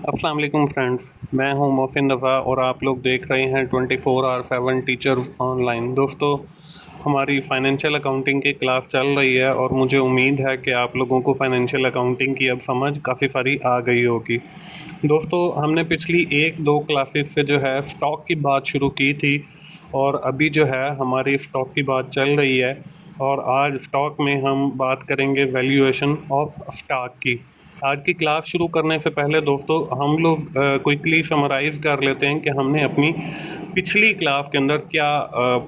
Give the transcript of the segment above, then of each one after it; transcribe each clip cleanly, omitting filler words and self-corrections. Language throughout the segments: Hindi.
अस्सलाम वालेकुम फ्रेंड्स, मैं हूं मोहसिन रज़ा और आप लोग देख रहे हैं 24/7 टीचर्स ऑनलाइन। दोस्तों, हमारी फाइनेंशियल अकाउंटिंग की क्लास चल रही है और मुझे उम्मीद है कि आप लोगों को फाइनेंशियल अकाउंटिंग की अब समझ काफ़ी सारी आ गई होगी। दोस्तों, हमने पिछली 1-2 क्लासेस से जो है स्टॉक की बात शुरू की थी और अभी जो है हमारी स्टॉक की बात चल रही है और आज स्टॉक में हम बात करेंगे वैल्यूएशन ऑफ स्टॉक की। आज की क्लास शुरू करने से पहले दोस्तों हम लोग क्विकली समराइज कर लेते हैं कि हमने अपनी पिछली क्लास के अंदर क्या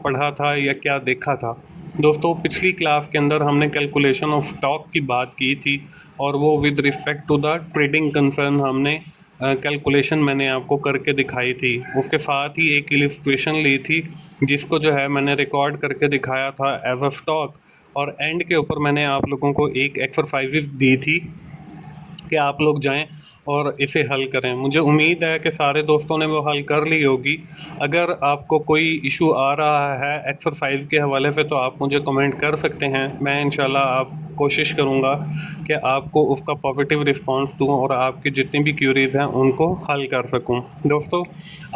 पढ़ा था या क्या देखा था। दोस्तों, पिछली क्लास के अंदर हमने कैलकुलेशन ऑफ स्टॉक की बात की थी और वो with respect to the trading concern हमने कैलकुलेशन मैंने आपको करके दिखाई थी। उसके साथ ही एक इलिस्ट्रेशन ली थी जिसको जो है मैंने रिकॉर्ड करके दिखाया था एज अ स्टॉक, और एंड के ऊपर मैंने आप लोगों को एक एक्सरसाइजेस दी थी कि आप लोग जाएं और इसे हल करें। मुझे उम्मीद है कि सारे दोस्तों ने वो हल कर ली होगी। अगर आपको कोई इशू आ रहा है एक्सरसाइज के हवाले से तो आप मुझे कमेंट कर सकते हैं। मैं इंशाल्लाह आप कोशिश करूंगा कि आपको उसका पॉजिटिव रिस्पांस दूं और आपकी जितनी भी क्यूरीज हैं उनको हल कर सकूं। दोस्तों,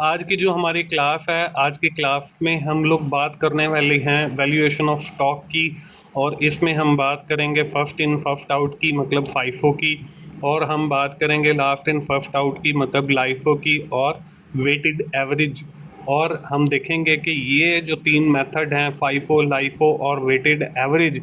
आज की जो हमारी क्लास है, आज की क्लास में हम लोग बात करने वाले हैं वैल्यूएशन ऑफ स्टॉक की, और इसमें हम बात करेंगे फर्स्ट इन फर्स्ट आउट की मतलब फाइफो की, और हम बात करेंगे लास्ट इन फर्स्ट आउट की मतलब लाइफो की, और वेटेड एवरेज। और हम देखेंगे कि ये जो तीन मेथड हैं फाइफो, लाइफो और वेटेड एवरेज,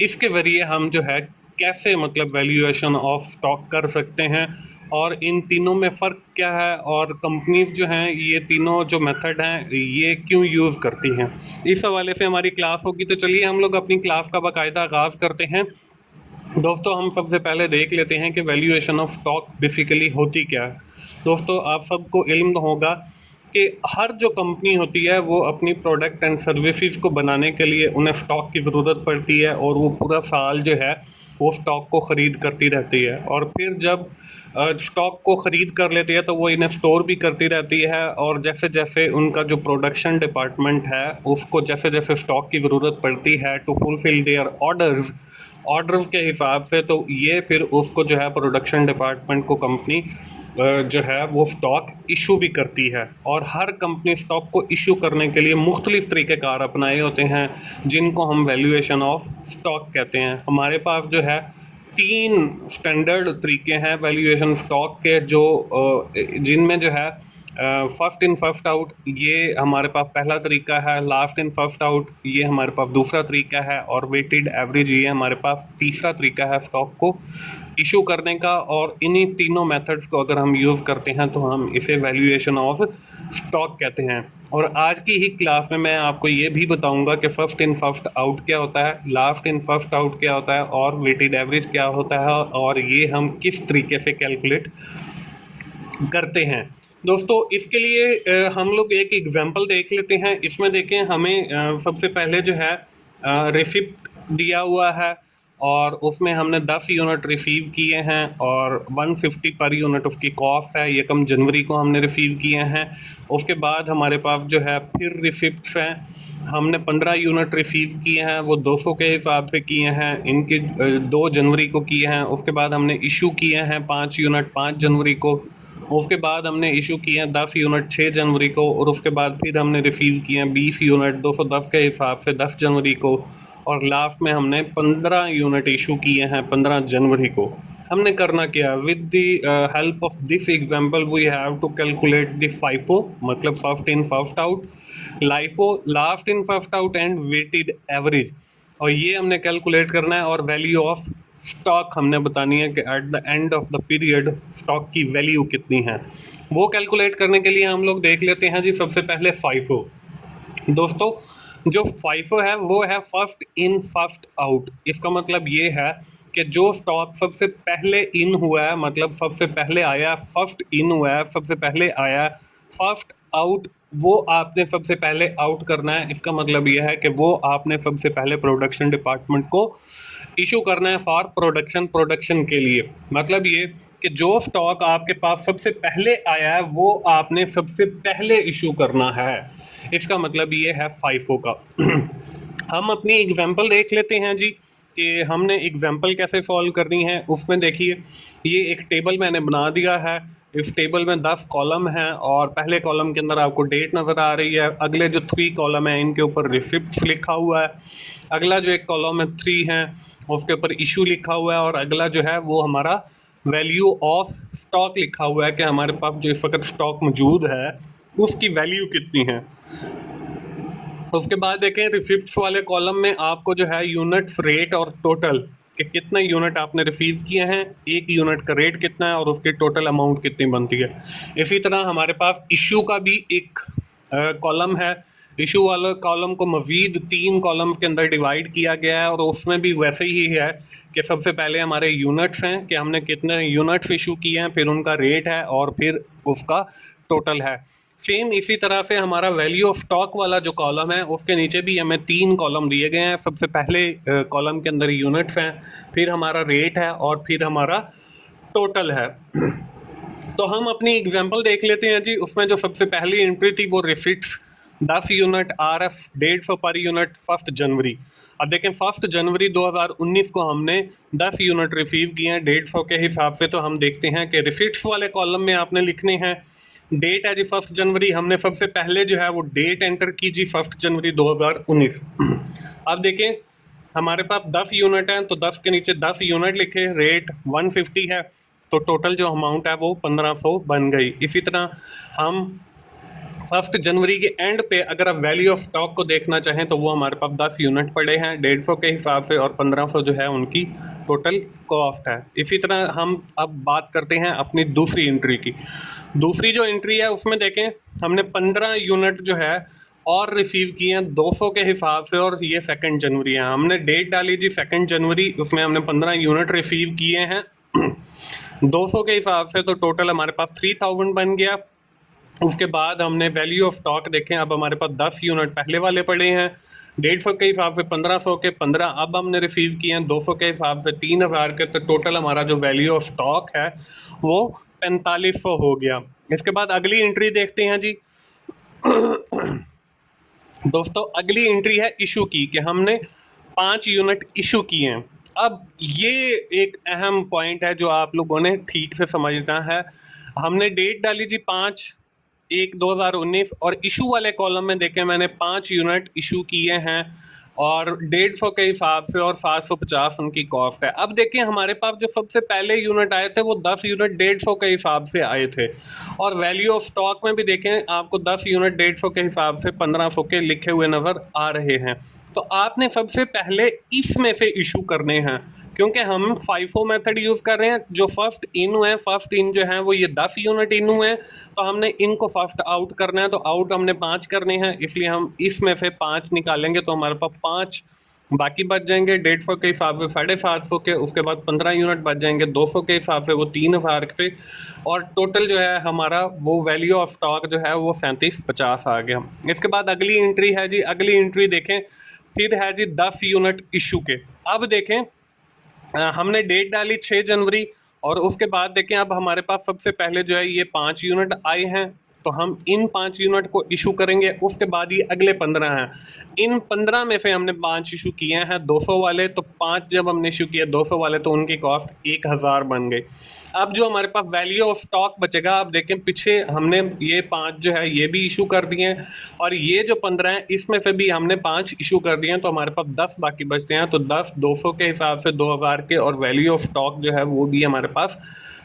इसके जरिए हम जो है कैसे मतलब वैल्यूएशन ऑफ स्टॉक कर सकते हैं और इन तीनों में फ़र्क क्या है और कंपनीज जो हैं ये तीनों जो मेथड हैं ये क्यों यूज़ करती हैं। इस हवाले से हमारी क्लास होगी, तो चलिए हम लोग अपनी क्लास का बाकायदा आगाज़ करते हैं। दोस्तों, हम सबसे पहले देख लेते हैं कि वैल्यूएशन ऑफ स्टॉक बेसिकली होती क्या है। दोस्तों, आप सबको इल्म होगा कि हर जो कंपनी होती है वो अपनी प्रोडक्ट एंड सर्विसेज को बनाने के लिए उन्हें स्टॉक की ज़रूरत पड़ती है और वो पूरा साल जो है वो स्टॉक को ख़रीद करती रहती है, और फिर जब स्टॉक को ख़रीद कर लेती है तो वो इन्हें स्टोर भी करती रहती है, और जैसे जैसे उनका जो प्रोडक्शन डिपार्टमेंट है उसको जैसे जैसे स्टॉक की ज़रूरत पड़ती है टू फुलफिल देयर ऑर्डर्स के हिसाब से, तो ये फिर उसको जो है प्रोडक्शन डिपार्टमेंट को कंपनी जो है वो स्टॉक इशू भी करती है। और हर कंपनी स्टॉक को इशू करने के लिए मुख्तलिफ तरीक़ेकार अपनाए होते हैं जिनको हम वैल्यूएशन ऑफ स्टॉक कहते हैं। हमारे पास जो है 3 स्टैंडर्ड तरीके हैं वैल्यूएशन स्टॉक के, जो जिनमें जो है फर्स्ट इन फर्स्ट आउट ये हमारे पास पहला तरीका है, लास्ट इन फर्स्ट आउट ये हमारे पास दूसरा तरीका है, और वेटेड एवरेज ये हमारे पास तीसरा तरीका है स्टॉक को इशू करने का। और इन्हीं तीनों मेथड्स को अगर हम यूज़ करते हैं तो हम इसे वैल्यूएशन ऑफ स्टॉक कहते हैं। और आज की ही क्लास में मैं आपको ये भी बताऊंगा कि फर्स्ट इन फर्स्ट आउट क्या होता है, लास्ट इन फर्स्ट आउट क्या होता है और वेटेड एवरेज क्या होता है, और ये हम किस तरीके से कैलकुलेट करते हैं। दोस्तों, इसके लिए हम लोग एक एग्जांपल देख लेते हैं। इसमें देखें, हमें सबसे पहले जो है रिसिप्ट दिया हुआ है और उसमें हमने 10 यूनिट रिसीव किए हैं और 150 पर यूनिट उसकी कॉस्ट है। ये कम जनवरी को हमने रिसीव किए हैं। उसके बाद हमारे पास जो है फिर रिसिप्ट्स हैं, हमने 15 यूनिट रिसीव किए हैं, वो 200 के हिसाब से किए हैं, इनके 2 जनवरी को किए हैं। उसके बाद हमने इशू किए हैं 5 यूनिट 5 जनवरी को। उसके बाद हमने इशू किए हैं 10 यूनिट 6 जनवरी को, और उसके बाद फिर हमने रिसीव किए हैं 20 यूनिट 210 के हिसाब से 10 जनवरी को, और लास्ट में हमने 15 यूनिट इशू किए हैं 15 जनवरी को। हमने करना क्या, with the help of this example we have to calculate the FIFO मतलब first in first out, LIFO last in first out and weighted average, और ये हमने कैलकुलेट करना है। और वैल्यू ऑफ स्टॉक हमने बतानी है कि eight the end of the period stock की वैल्यू कितनी है। वो कैलकुलेट करने के लिए हम लोग देख लेते हैं जी सबसे पहले फाइफो। दोस्तों, जो फाइफो है वो है फर्स्ट इन फर्स्ट आउट। इसका मतलब ये है कि जो स्टॉक सबसे पहले इन हुआ है, मतलब सबसे पहले आया, फर्स्ट इन हुआ है, सबसे पहले आया, फर्स्ट आउट वो आपने सबसे पहले आउट करना है। इसका मतलब यह है कि वो आपने सबसे पहले प्रोडक्शन डिपार्टमेंट को इशू करना है फॉर प्रोडक्शन के लिए। मतलब ये कि जो स्टॉक आपके पास सबसे पहले आया है वो आपने सबसे पहले इशू करना है। इसका मतलब ये है फाइफो का। हम अपनी एग्जांपल देख लेते हैं जी कि हमने एग्जांपल कैसे सॉल्व करनी है। उसमें देखिए, ये एक टेबल मैंने बना दिया है। इस टेबल में 10 कॉलम हैं और पहले कॉलम के अंदर आपको डेट नजर आ रही है। अगले जो 3 कॉलम है इनके ऊपर रिसिप्ट लिखा हुआ है। अगला जो एक कॉलम है 3 है उसके ऊपर इशू लिखा हुआ है और अगला जो है वो हमारा वैल्यू ऑफ स्टॉक लिखा हुआ है कि हमारे पास जो इस वक्त स्टॉक मौजूद है उसकी वैल्यू कितनी है। उसके बाद देखें रिसिप्ट्स वाले कॉलम में आपको जो है यूनिट्स, रेट और टोटल कि कितने यूनिट आपने रिसीव किए हैं, एक यूनिट का रेट कितना है और उसकी टोटल अमाउंट कितनी बनती है। इसी तरह हमारे पास इशू का भी एक कॉलम है। इशू वाले कॉलम को मजीद 3 कॉलम्स के अंदर डिवाइड किया गया है और उसमें भी वैसे ही है कि सबसे पहले हमारे यूनिट्स हैं कि हमने कितने यूनिट्स इशू किए हैं, फिर उनका रेट है और फिर उसका टोटल है। सेम इसी तरह से हमारा वैल्यू ऑफ स्टॉक वाला जो कॉलम है उसके नीचे भी हमें 3 कॉलम दिए गए हैं। सबसे पहले कॉलम के अंदर यूनिट्स हैं, फिर हमारा रेट है और फिर हमारा टोटल है। तो हम अपनी एग्जांपल देख लेते हैं जी। उसमें जो सबसे पहली एंट्री थी वो receipts 10 unit RF 150 per unit 1 जनवरी। अब देखें 1 जनवरी 2019 को हमने 10 यूनिट रिसीव किए हैं 150 के हिसाब से। तो हम देखते हैं कि रिसिप्ट्स वाले कॉलम में आपने लिखने हैं डेट है जी 1 जनवरी। हमने सबसे पहले जो है वो डेट एंटर की जी 1 जनवरी 2019। अब देखें हमारे पास 10 यूनिट हैं तो 10 के नीचे 10 यूनिट लिखे, रेट 150 है तो टोटल जो अमाउंट है वो 1500 बन गई। इसी तरह हम 1 जनवरी के एंड पे अगर आप वैल्यू ऑफ स्टॉक को देखना चाहें तो वो हमारे पास 10 यूनिट पड़े हैं 150 के हिसाब से और 1500 जो है उनकी टोटल कॉस्ट है। इसी तरह हम अब बात करते हैं अपनी दूसरी एंट्री की। दूसरी जो एंट्री है उसमें देखें हमने 15 यूनिट जो है और रिसीव किए हैं 200 के हिसाब से और ये 2 जनवरी है। हमने डेट डाली जी 2 जनवरी, उसमें हमने 15 यूनिट रिसीव किए हैं 200 के हिसाब से तो टोटल हमारे पास 3000 बन गया। उसके बाद हमने वैल्यू ऑफ स्टॉक देखें, अब हमारे पास 10 यूनिट पहले वाले पड़े हैं 150 के हिसाब से 1500 के 15 अब हमने रिसीव किए हैं 200 के हिसाब से 3000 के। तो टोटल हमारा जो वैल्यू ऑफ स्टॉक है वो 4500 हो गया। इसके बाद अगली एंट्री देखते हैं जी। दोस्तों अगली एंट्री है इशू की कि हमने 5 यूनिट इशू किए हैं। अब ये एक अहम पॉइंट है जो आप लोगों ने ठीक से समझना है। हमने डेट डाली जी 5/1/2019 और इशू वाले कॉलम में देखें मैंने 5 यूनिट इशू किए हैं और 150 के हिसाब से और 750 उनकी कॉस्ट है। अब देखिए हमारे पास जो सबसे पहले यूनिट आए थे वो 10 यूनिट 150 के हिसाब से आए थे और वैल्यू ऑफ स्टॉक में भी देखें आपको 10 यूनिट 150 के हिसाब से 1500 के लिखे हुए नजर आ रहे हैं। तो आपने सबसे पहले इसमें से इशू करने हैं क्योंकि हम FIFO मेथड यूज कर रहे हैं। जो फर्स्ट इन है, फर्स्ट इन जो है वो ये 10 यूनिट इन है तो हमने इनको फर्स्ट आउट करना है। तो आउट हमने 5 करने हैं इसलिए हम इसमें से 5 निकालेंगे तो हमारे पास 5 बाकी बच जाएंगे 150 के हिसाब से 750 के। उसके बाद 15 यूनिट बच जाएंगे 200 के हिसाब से वो 3000 से और टोटल जो है हमारा वो वैल्यू ऑफ स्टॉक जो है वो 3750 आ गया। इसके बाद अगली एंट्री है जी। अगली एंट्री देखें फिर है जी 10 यूनिट इशू के। अब देखें हमने डेट डाली 6 जनवरी और उसके बाद देखें अब हमारे पास सबसे पहले जो है ये 5 यूनिट आए हैं तो हम इन 5 यूनिट को इशू करेंगे। उसके बाद ये अगले 15 हैं, इन 15 में से हमने 5 इशू किए हैं 200 वाले। तो 5 जब हमने इशू किए 200 वाले तो उनकी कॉस्ट 1000 बन गई। अब जो हमारे पास वैल्यू ऑफ स्टॉक बचेगा, अब देखें पीछे हमने ये 5 जो है ये भी इशू कर दिए हैं और ये जो 15 है इसमें से भी हमने 5 इशू कर दिए हैं तो हमारे पास 10 बाकी बचते हैं। तो 10 200 के हिसाब से 2000 के और वैल्यू ऑफ स्टॉक जो है वो भी हमारे पास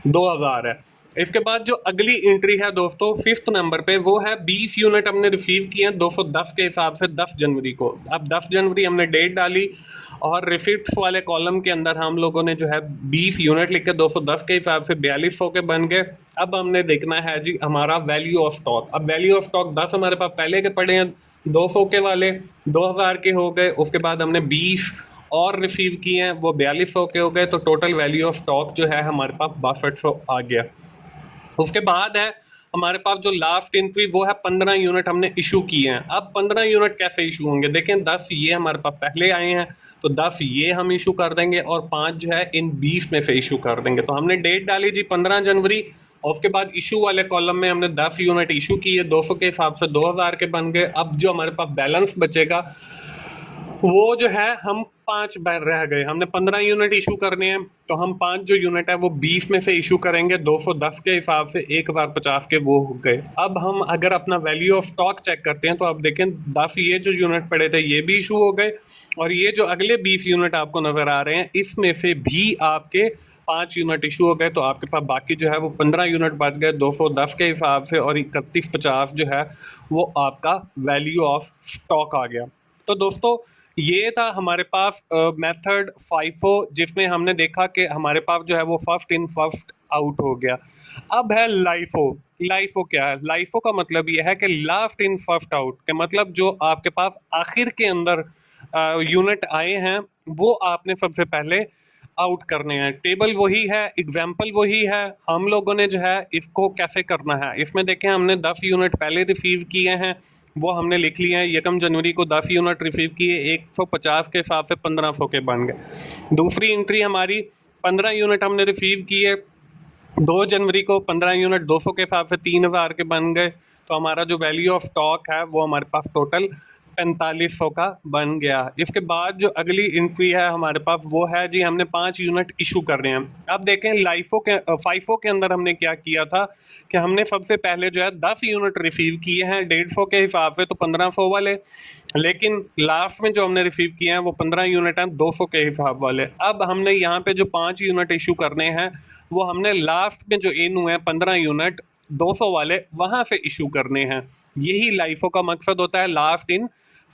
2000 है। इसके बाद जो अगली एंट्री है दोस्तों 5th नंबर पे वो है 20 यूनिट हमने रिसीव किए हैं 210 के हिसाब से 10 जनवरी को। अब 10 जनवरी हमने डेट डाली और रिसिप्ट्स वाले कॉलम के अंदर हम लोगों ने जो है 20 यूनिट लिख के 210 के हिसाब से 4200 के बन गए। अब हमने देखना है जी हमारा वैल्यू ऑफ स्टॉक। अब वैल्यू ऑफ स्टॉक 10 हमारे पास पहले के पड़े हैं 200 के वाले 2000 के हो गए। उसके बाद हमने 20 और रिसीव किए हैं वो 4200 के हो गए। तो टोटल वैल्यू ऑफ स्टॉक जो है हमारे पास 6200 आ गया। उसके बाद है हमारे पास जो लास्ट एंट्री वो है 15 यूनिट हमने इशू किए हैं। अब 15 यूनिट कैसे इशू होंगे, देखें 10 ये हमारे पास पहले आए हैं तो 10 ये हम इशू कर देंगे और 5 जो है इन 20 में से इशू कर देंगे। तो हमने डेट डाली जी 15 जनवरी और उसके बाद इशू वाले कॉलम में हमने 10 यूनिट इशू किए 200 के हिसाब से 2000 के बन गए। अब जो हमारे पास बैलेंस बचेगा वो जो है हम 5 रह गए, हमने 15 यूनिट इशू करने हैं, तो हम 5 जो यूनिट है वो 20 में से इशू करेंगे 210 के हिसाब से, 1050 के वो हो गए। अब हम अगर अपना वैल्यू ऑफ स्टॉक चेक करते हैं तो आप देखें 10 ये जो यूनिट पड़े थे ये भी इशू हो गए, और ये जो अगले 20 यूनिट आपको नजर आ रहे हैं इसमें से भी आपके 5 यूनिट इशू हो गए, तो आपके पास बाकी जो है वो 15 यूनिट बच गए 210 के हिसाब से, और 3150 जो है वो आपका वैल्यू ऑफ स्टॉक आ गया। तो दोस्तों ये था हमारे पास मेथड फाइफो, जिसमें हमने देखा कि हमारे पास जो है वो फर्स्ट इन फर्स्ट आउट हो गया। अब है लाइफो। लाइफो क्या है? लाइफो का मतलब ये है कि लास्ट इन फर्स्ट आउट के मतलब जो आपके पास आखिर के अंदर यूनिट आए हैं वो आपने सबसे पहले आउट करने हैं। टेबल वही है, एग्जाम्पल वही है, हम लोगों ने जो है इसको कैसे करना है इसमें देखें, हमने 10 यूनिट पहले रिसीव किए हैं वो हमने लिख लिए हैं। 1 जनवरी को 10 यूनिट रिसीव किए, 150 के हिसाब से 1500 के बन गए। दूसरी एंट्री हमारी 15 यूनिट हमने रिसीव किए 2 जनवरी को, 15 यूनिट 200 के हिसाब से 3000 के बन गए, तो हमारा जो वैल्यू ऑफ स्टॉक है वो हमारे पास टोटल 4500 का बन गया। इसके बाद जो अगली एंट्री है हमारे पास वो है जी, हमने 5 यूनिट इशू कर रहे हैं। अब देखें लाइफो के फाइफो के अंदर हमने क्या किया था कि हमने सबसे पहले जो है 10 यूनिट रिसीव किए हैं 150 के हिसाब से, तो 1500 वाले, लेकिन लास्ट में जो हमने रिसीव किए हैं वो 15 यूनिट हैं 200 के हिसाब वाले। अब हमने यहाँ पे जो 5 यूनिट इशू करने हैं वो हमने लास्ट में जो इन हुए हैं 15 यूनिट 200 वाले वहां से इशू करने हैं। यही लाइफो का मकसद होता है, लास्ट इन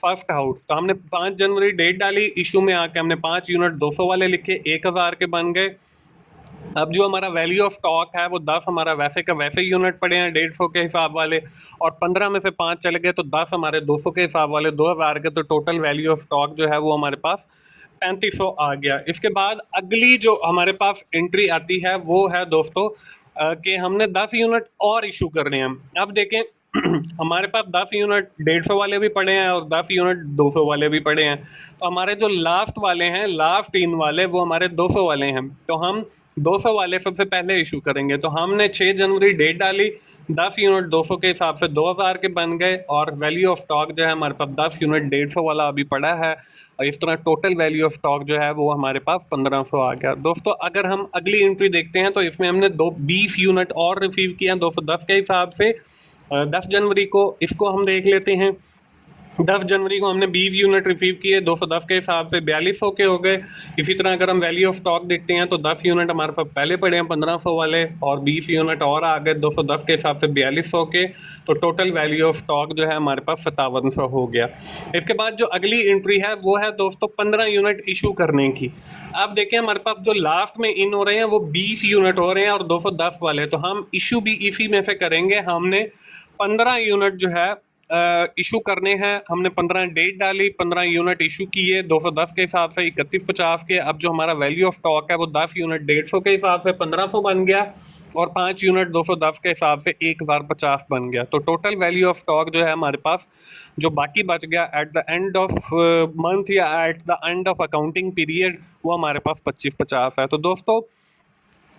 फर्स्ट आउट। तो हमने 5 जनवरी डेट डाली, इशू में आके हमने 5 यूनिट 200 वाले लिखे, 1000 के बन गए। अब जो हमारा वैल्यू ऑफ स्टॉक है वो 10 हमारा वैसे का वैसे यूनिट पड़े हैं 150 के हिसाब वाले, और 15 में से 5 चले गए तो 10 हमारे 200 के हिसाब वाले 2000 के, तो टोटल वैल्यू ऑफ स्टॉक जो है वो हमारे पास 3500 आ गया। इसके बाद अगली जो हमारे पास एंट्री आती है वो है दोस्तों कि हमने 10 यूनिट और इशू करने हैं। अब देखें हमारे पास 10 यूनिट 150 वाले भी पड़े हैं और 10 यूनिट 200 वाले भी पड़े हैं, तो हमारे जो लास्ट वाले हैं लास्ट इन वाले वो हमारे 200 वाले हैं, तो हम 200 वाले सबसे पहले इशू करेंगे। तो हमने 6 जनवरी डेट डाली, 10 यूनिट 200 के हिसाब से 2000 के बन गए, और वैल्यू ऑफ स्टॉक जो है हमारे पास 10 यूनिट 150 वाला अभी पड़ा है, और इस तरह टोटल वैल्यू ऑफ स्टॉक जो है वो हमारे पास 1500 आ गया। दोस्तों अगर हम अगली एंट्री देखते हैं तो इसमें हमने 20 यूनिट और रिसीव किए हैं 210 के हिसाब से 10 जनवरी को, इसको हम देख लेते हैं। 10 जनवरी को हमने 20 यूनिट रिसीव किए 210 के हिसाब से 4200 के हो गए। इसी तरह अगर हम वैल्यू ऑफ स्टॉक देखते हैं तो 10 यूनिट हमारे पास पहले पड़े हैं 1500 वाले, और 20 यूनिट और आ गए 210 के हिसाब से 4200 के, तो टोटल वैल्यू ऑफ स्टॉक जो है हमारे पास 5700 हो गया। इसके बाद जो अगली एंट्री है वो है दोस्तों 15 यूनिट इशू करने की। अब देखिए हमारे पास जो लास्ट में इन हो रहे हैं वो 20 यूनिट हो रहे हैं और 210 वाले, तो हम इशू भी इसी में से करेंगे। हमने 15 यूनिट जो है इशू करने हैं, हमने 15 डेट डाली, 15 यूनिट इशू किए 210 के हिसाब से 3150 के। अब जो हमारा वैल्यू ऑफ स्टॉक है वो 10 यूनिट 150 के हिसाब से 1500 बन गया, और 5 यूनिट 210 के हिसाब से 1050 बन गया। तो टोटल वैल्यू ऑफ स्टॉक जो है हमारे पास जो बाकी बच गया at the end of month या at the end of accounting period, वो हमारे पास 2550 है। तो दोस्तों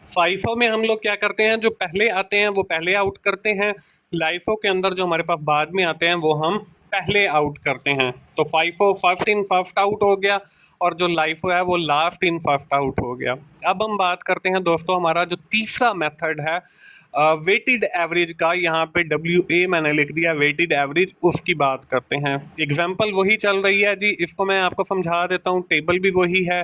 फाइफो में हम लोग क्या करते हैं, जो पहले आते हैं वो पहले आउट करते हैं, लाइफो के अंदर जो हमारे पास बाद में आते हैं वो हम पहले आउट करते हैं। तो FIFO first in first out हो गया, और जो लाइफो है वो लास्ट इन फर्स्ट आउट हो गया। अब हम बात करते हैं दोस्तों हमारा जो तीसरा मेथड है वेटेड एवरेज का, यहाँ पे WA मैंने लिख दिया, वेटेड एवरेज, उसकी बात करते हैं। एग्जाम्पल वही चल रही है जी, इसको मैं आपको समझा देता हूँ, टेबल भी वही है।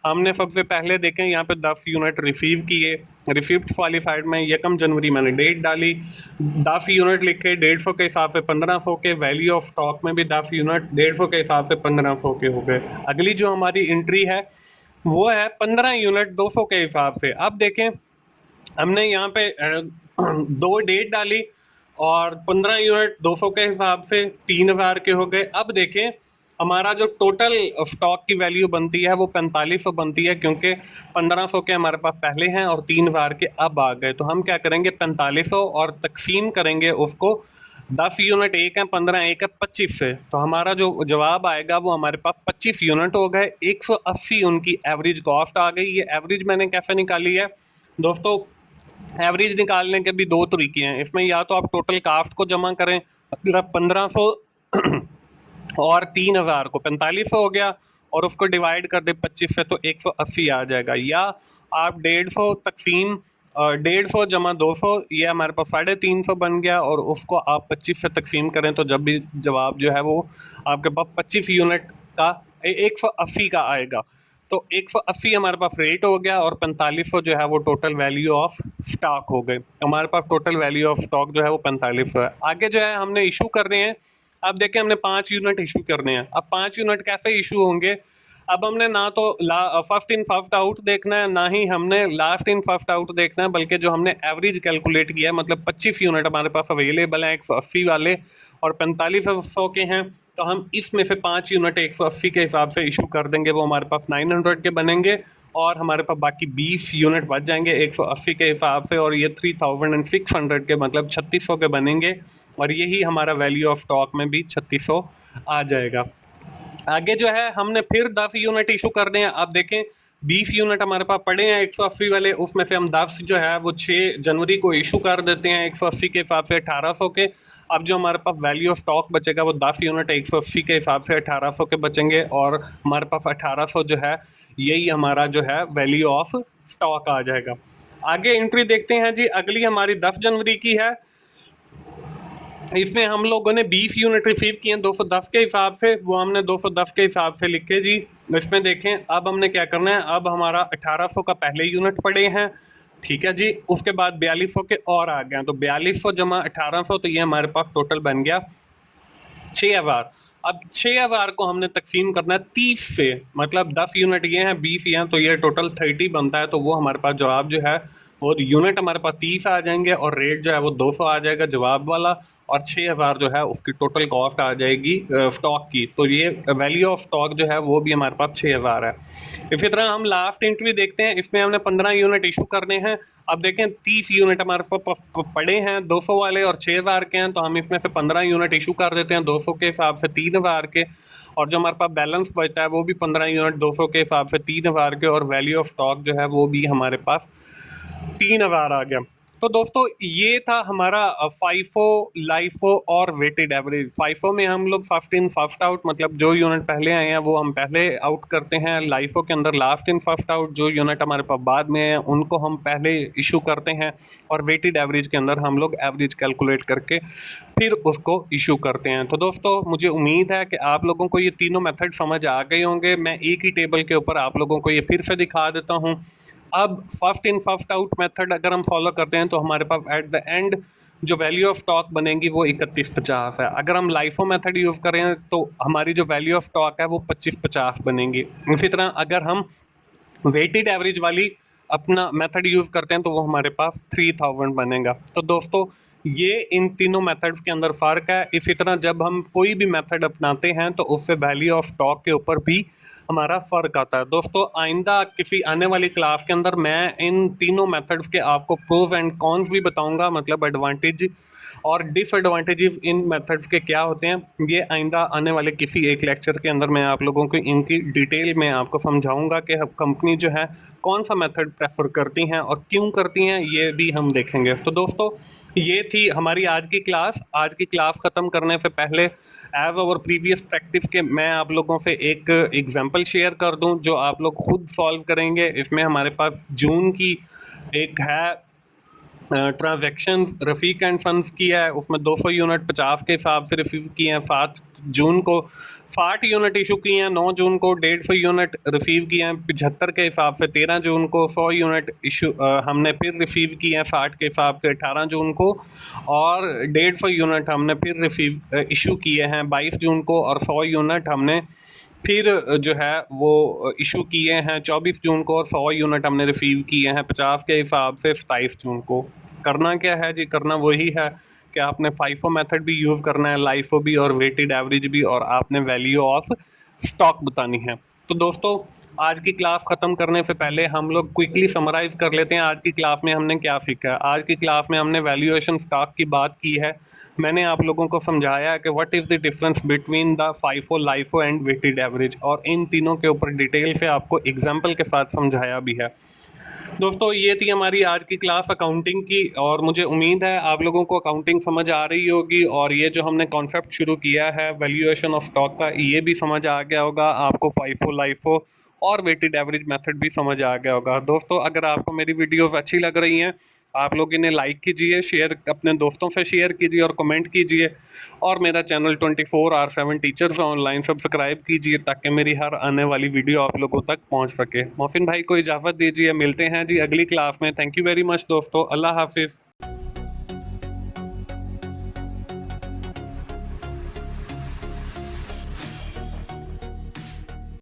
हमने सबसे पहले देखें यहाँ पे 10 यूनिट रिसीव किए, रिसीव्ड क्वालिफाइड में 1 जनवरी मैंने डेट डाली, 10 यूनिट लिखे 150 के हिसाब से 1500 के, वैल्यू ऑफ स्टॉक में भी 10 यूनिट 150 के हिसाब से 1500 के हो गए। अगली जो हमारी एंट्री है वो है 15 यूनिट 200 के हिसाब से। अब देखें हमने यहाँ पे 2 डेट डाली और 15 यूनिट 200 के हिसाब से 3000 के हो गए। अब देखें हमारा जो टोटल स्टॉक की वैल्यू बनती है वो 4500 बनती है, क्योंकि 1500 के हमारे पास पहले हैं और 3000 के अब आ गए। तो हम क्या करेंगे 4500 और तकसीम करेंगे उसको, 10 यूनिट एक है, 15 एक है, 25 से, तो हमारा जो जवाब आएगा वो हमारे पास 25 यूनिट हो गए। 180 उनकी एवरेज कॉस्ट आ गई। ये एवरेज मैंने कैसे निकाली है दोस्तों, एवरेज निकालने के भी 2 तरीके हैं इसमें, या तो आप टोटल कास्ट को जमा करें, मतलब 1500 और 3000 को 4500 हो गया और उसको डिवाइड कर दे 25 से तो 180 आ जाएगा। या आप 150 तकसीम 150 जमा 200 ये हमारे पास 350 बन गया और उसको आप 25 से तकसीम करें तो जब भी जवाब जो है वो आपके पास 25 यूनिट का 180 का आएगा। तो 180 हमारे पास रेट हो गया और 4500 जो है वो टोटल वैल्यू ऑफ स्टॉक हो गए। हमारे पास टोटल वैल्यू ऑफ स्टॉक जो है वो 4500 है। आगे जो है हमने इशू करने हैं। अब देखें हमने 5 यूनिट इशू करने हैं। अब 5 यूनिट कैसे इशू होंगे? अब हमने ना तो फर्स्ट इन फर्स्ट आउट देखना है, ना ही हमने लास्ट इन फर्स्ट आउट देखना है, बल्कि जो हमने एवरेज कैलकुलेट किया है, मतलब 25 यूनिट हमारे पास अवेलेबल है 180 वाले और 4500 के हैं, तो हम इसमें से 5 यूनिट 180 के हिसाब से इशू कर देंगे। वो हमारे पास 900 के बनेंगे और हमारे पास बाकी 20 यूनिट बच जाएंगे 180 के हिसाब से और ये 3600 के मतलब 3600 के बनेंगे और यही हमारा वैल्यू ऑफ स्टॉक में भी 3600 आ जाएगा। आगे जो है हमने फिर 10 यूनिट इशू करने हैं। आप देखें 20 यूनिट हमारे पास पड़े हैं 180 वाले, उसमें से हम 10 जो है वो 6 जनवरी को इशू कर देते हैं 180 के हिसाब से 1800 के। अब जो हमारे पास वैल्यू ऑफ स्टॉक बचेगा वो 10 यूनिट 180 के हिसाब से 1800 के बचेंगे और हमारे पास 1800 जो है यही हमारा जो है वैल्यू ऑफ स्टॉक आ जाएगा। आगे एंट्री देखते हैं जी। अगली हमारी 10 जनवरी की है। इसमें हम लोगों ने 20 यूनिट रिसीव किए 210 के हिसाब से, वो हमने 210 के हिसाब से लिखे जी। इसमें देखें अब हमने क्या करना है, अब हमारा 1800 का पहले यूनिट पड़े हैं, ठीक है जी। उसके बाद 4200 के और आ गए, तो 4200 जमा 1800 तो ये हमारे पास टोटल बन गया 6000। अब 6000 को हमने तकसीम करना है 30 से, मतलब 10 यूनिट ये हैं 20 ये हैं तो ये टोटल 30 बनता है। तो वो हमारे पास जवाब जो है वो यूनिट हमारे पास 30 आ जाएंगे और रेट जो है वो 200 आ जाएगा जवाब वाला और 6000 जो है उसकी टोटल कॉस्ट आ जाएगी स्टॉक की। तो ये वैल्यू ऑफ स्टॉक जो है वो भी हमारे पास 6000 है। इसी तरह हम लास्ट एंट्री देखते हैं। इसमें हमने 15 यूनिट इशू करने हैं। अब देखें 30 यूनिट हमारे पास पड़े हैं 200 वाले और 6000 के हैं, तो हम इसमें से 15 यूनिट इशू कर देते हैं 200 के हिसाब से 3000 के और जो हमारे पास बैलेंस बचता है वो भी 15 यूनिट 200 के हिसाब से 3000 के और वैल्यू ऑफ स्टॉक जो है वो भी हमारे पास 3000 आ गया। तो दोस्तों ये था हमारा फाइफो, लाइफो और वेटेड एवरेज। फाइफो में हम लोग फर्स्ट इन फर्स्ट आउट, मतलब जो यूनिट पहले आए हैं वो हम पहले आउट करते हैं। लाइफो के अंदर लास्ट इन फर्स्ट आउट, जो यूनिट हमारे पास बाद में है उनको हम पहले इशू करते हैं। और वेटेड एवरेज के अंदर हम लोग एवरेज कैलकुलेट करके फिर उसको इशू करते हैं। तो दोस्तों मुझे उम्मीद है कि आप लोगों को ये तीनों मेथड समझ आ गए होंगे। मैं एक ही टेबल के ऊपर आप लोगों को ये फिर से दिखा देता हूँ। अब first in first out method अगर हम फॉलो करते हैं तो हमारे पास एट द एंड जो वैल्यू ऑफ स्टॉक बनेगी वो 3150 है। अगर हम लाइफो मेथड यूज करें तो हमारी जो वैल्यू ऑफ स्टॉक है वो 2550 बनेगी। इसी तरह अगर हम वेटेड एवरेज वाली अपना मेथड यूज करते हैं तो वो हमारे पास 3000 बनेगा। तो दोस्तों ये इन तीनों मेथड्स के अंदर फर्क है। इसी तरह जब हम कोई भी मेथड अपनाते हैं तो उससे वैल्यू ऑफ स्टॉक के ऊपर भी हमारा फर्क आता है। दोस्तों आइंदा किसी आने वाली क्लास के अंदर मैं इन तीनों मेथड्स के आपको प्रोज एंड कॉन्स भी बताऊंगा, मतलब एडवांटेज और डिसएडवांटेजेस इन मेथड्स के क्या होते हैं। ये आइंदा आने वाले किसी एक लेक्चर के अंदर मैं आप लोगों को इनकी डिटेल में आपको समझाऊंगा कि कंपनी जो है कौन सा मेथड प्रेफर करती हैं और क्यों करती हैं, ये भी हम देखेंगे। तो दोस्तों ये थी हमारी आज की क्लास। आज की क्लास खत्म करने से पहले एज ओवर प्रीवियस प्रैक्टिस के मैं आप लोगों से एक एग्जांपल शेयर कर दूं जो आप लोग खुद सॉल्व करेंगे। इसमें हमारे पास जून की एक है ट्रांजैक्शन रफीक एंड सन्स की है, उसमें 200 यूनिट 50 के हिसाब से रिसीव किए हैं। 7 जून को 60 यूनिट इशू किए हैं। 9 जून को 150 यूनिट रिसीव किए हैं 75 के हिसाब से। 13 जून को 100 यूनिट इशू हमने फिर रिसीव किए हैं 60 के हिसाब से 18 जून को, और 150 यूनिट हमने फिर रिसीव इशू किए हैं 22 जून को, और 100 यूनिट हमने फिर जो है वो इशू किए हैं 24 जून को, और 100 यूनिट हमने रिसीव किए हैं 50 के हिसाब से 27 जून को। करना क्या है जी, करना वही है कि आपने फाइफो मेथड भी यूज करना है, लाइफो भी और वेटेड एवरेज भी, और आपने वैल्यू ऑफ स्टॉक बतानी है। तो दोस्तों आज की क्लास खत्म करने से पहले हम लोग क्विकली समराइज कर लेते हैं आज की क्लास में हमने क्या सीखा है। आज की क्लास में हमने वैल्यूएशन स्टॉक की बात की है। मैंने आप लोगों को समझाया है कि what is the difference between the FIFO, LIFO and weighted average, और इन तीनों के ऊपर डिटेल से आपको एग्जाम्पल के साथ समझाया भी है। दोस्तों ये थी हमारी आज की क्लास अकाउंटिंग की और मुझे उम्मीद है आप लोगों को अकाउंटिंग समझ आ रही होगी और ये जो हमने कॉन्सेप्ट शुरू किया है वैल्यूएशन ऑफ स्टॉक का ये भी समझ आ गया होगा आपको। फाइफो लाइफो और वेटेड एवरेज मेथड भी समझ आ गया होगा। दोस्तों अगर आपको मेरी वीडियोस अच्छी लग रही हैं आप लोग इन्हें लाइक कीजिए, शेयर अपने दोस्तों से शेयर कीजिए और कमेंट कीजिए और मेरा चैनल 24/7 टीचर्स ऑनलाइन सब्सक्राइब कीजिए ताकि मेरी हर आने वाली वीडियो आप लोगों तक पहुंच सके। मोहसिन भाई को इजाजत दीजिए, मिलते हैं जी अगली क्लास में। थैंक यू वेरी मच दोस्तों, अल्लाह हाफिज।